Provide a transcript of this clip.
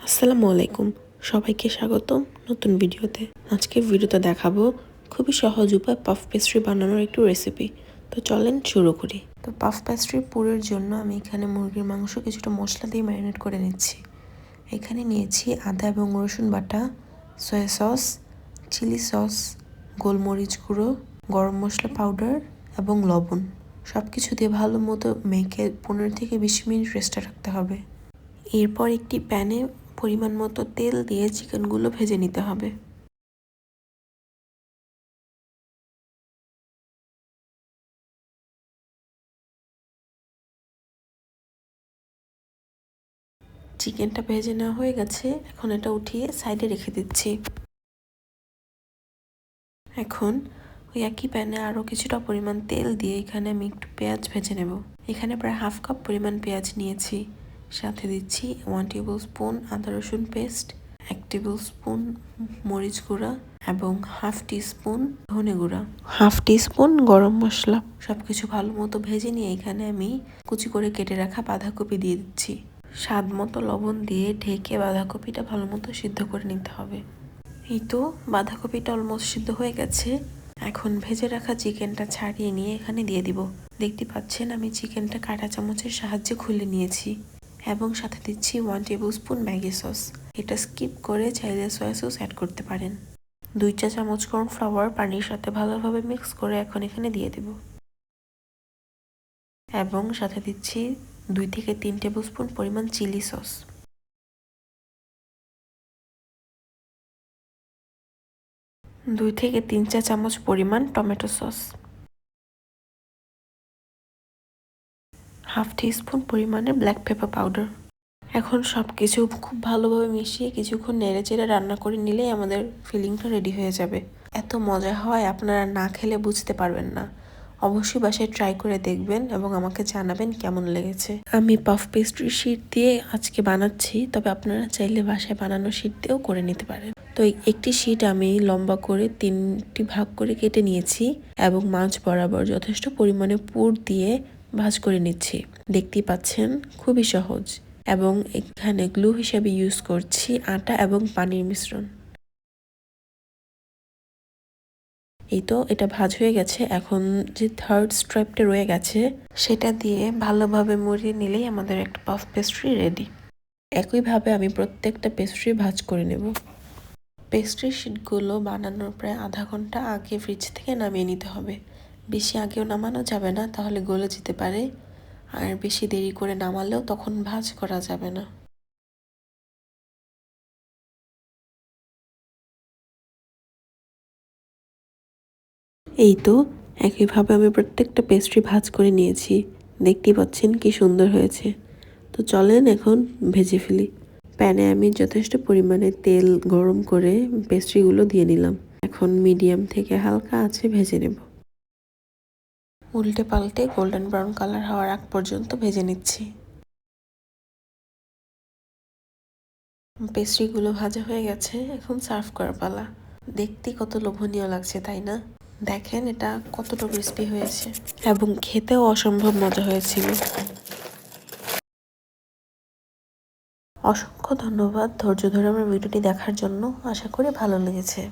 আসসালামু আলাইকুম, সবাইকে স্বাগতম নতুন ভিডিওতে। আজকে ভিডিওতে দেখাবো খুবই সহজ উপায় পাফ পেস্ট্রি বানানোর একটু রেসিপি। তো চলেন শুরু করি। তো পাফ পেস্ট্রি পুরের জন্য আমি এখানে মুরগির মাংস কিছুটা মশলা দিয়ে ম্যারিনেট করে নিচ্ছি। এখানে নিয়েছি আদা এবং রসুন বাটা, সয়া সস, চিলি সস, গোলমরিচ গুঁড়ো, গরম মশলা পাউডার এবং লবণ। সব কিছু দিয়ে ভালো মতো মেখে 15 থেকে 20 মিনিট রেস্টে রাখতে হবে। এরপর একটি প্যানে পরিমাণ মতো তেল দিয়ে চিকেনগুলো ভেজে নিতে হবে। চিকেনটা ভেজে নেওয়া হয়ে গেছে, এখন এটা উঠিয়ে সাইডে রেখে দিচ্ছি। এখন ওই একই প্যানে আরও কিছুটা পরিমাণ তেল দিয়ে এখানে আমি একটু পেঁয়াজ ভেজে নেব। এখানে প্রায় হাফ কাপ পরিমাণ পেঁয়াজ নিয়েছি। সাথে দিচ্ছি 1 টেবিল স্পুন আদা রসুন পেস্ট, 1 টেবিল স্পুন মরিচ গুঁড়া এবং হাফ টি স্পুন ধনে গুঁড়া, হাফ টি স্পুন গরম মশলা। সবকিছু ভালো মতো ভেজে নিয়ে এখানে আমি কুচি করে কেটে রাখা বাঁধাকপি দিয়ে দিচ্ছি। স্বাদ মতো লবণ দিয়ে ঢেকে বাঁধাকপিটা ভালো মতো সিদ্ধ করে নিতে হবে। এই তো বাঁধাকপিটা অলমোস্ট সিদ্ধ হয়ে গেছে। এখন ভেজে রাখা চিকেনটা ছাড়িয়ে নিয়ে এখানে দিয়ে দিব। দেখতে পাচ্ছেন আমি চিকেনটা কাঁটা চামচের সাহায্যে খুলে নিয়েছি এবং সাথে দিচ্ছি 1 টেবিল স্পুন ম্যাগি সস। এটা স্কিপ করে চাইলে সয়া সস অ্যাড করতে পারেন। 2 চা চামচ কর্নফ্লাওয়ার পানির সাথে ভালোভাবে মিক্স করে এখন এখানে দিয়ে দিব এবং সাথে দিচ্ছি 2 থেকে 3 টেবিল স্পুন পরিমাণ চিলি সস। 2 থেকে 3 চা চামচ পরিমাণ টমেটো সস, হাফ টি স্পুন পরিমাণে ব্ল্যাক পেপার পাউডার। এখন সব কিছু খুব ভালোভাবে মিশিয়ে কিছুক্ষণ নেড়েচেড়ে রান্না করে নিলেই আমাদের ফিলিংটা রেডি হয়ে যাবে। এত মজা হয় আপনারা না খেলে বুঝতে পারবেন না। অবশ্যই বাসায় ট্রাই করে দেখবেন এবং আমাকে জানাবেন কেমন লেগেছে। আমি পাফ পেস্ট্রি শিট দিয়ে আজকে বানাচ্ছি, তবে আপনারা চাইলে বাসায় বানানো শিট দিয়েও করে নিতে পারেন। তো একটি শিট আমি লম্বা করে 3টি ভাগ করে কেটে নিয়েছি এবং মাঝ বরাবর যথেষ্ট পরিমাণে পুর দিয়ে ভাঁজ করে নিচ্ছি। দেখতেই পাচ্ছেন খুবই সহজ। এবং এখানে গ্লু হিসেবে ইউজ করছি আটা এবং পানির মিশ্রণ। এই তো এটা ভাঁজ হয়ে গেছে। এখন যে থার্ড স্ট্রাইপটা রয়ে গেছে সেটা দিয়ে ভালোভাবে মুড়িয়ে নিলেই আমাদের একটা পাফ পেস্ট্রি রেডি। একইভাবে আমি প্রত্যেকটা পেস্ট্রি ভাঁজ করে নেব। পেস্ট্রি শিটগুলো বানানোর প্রায় আধা ঘন্টা আগে ফ্রিজ থেকে নামিয়ে নিতে হবে। বেশি আগেও নামানো যাবে না, তাহলে গলে যেতে পারে। আর বেশি দেরি করে নামালেও তখন ভাঁজ করা যাবে না। এই তো একইভাবে আমি প্রত্যেকটা পেস্ট্রি ভাঁজ করে নিয়েছি। দেখতেই পাচ্ছেন কি সুন্দর হয়েছে। তো চলেন এখন ভেজে ফেলি। প্যানে আমি যথেষ্ট পরিমাণে তেল গরম করে পেস্ট্রিগুলো দিয়ে নিলাম। এখন মিডিয়াম থেকে হালকা আঁচে ভেজে নেব। উল্টে পাল্টে গোল্ডেন ব্রাউন কালার হওয়ার আগ পর্যন্ত ভেজে নিচ্ছি। পেস্ট্রিগুলো ভাজা হয়ে গেছে, এখন সার্ভ করার পালা। দেখতে কত লোভনীয় লাগছে তাই না? দেখেন এটা কতটা ক্রিস্পি হয়েছে এবং খেতেও অসম্ভব মজা হয়েছিল। অসংখ্য ধন্যবাদ ধৈর্য ধরে আমার ভিডিওটি দেখার জন্য। আশা করি ভালো লেগেছে।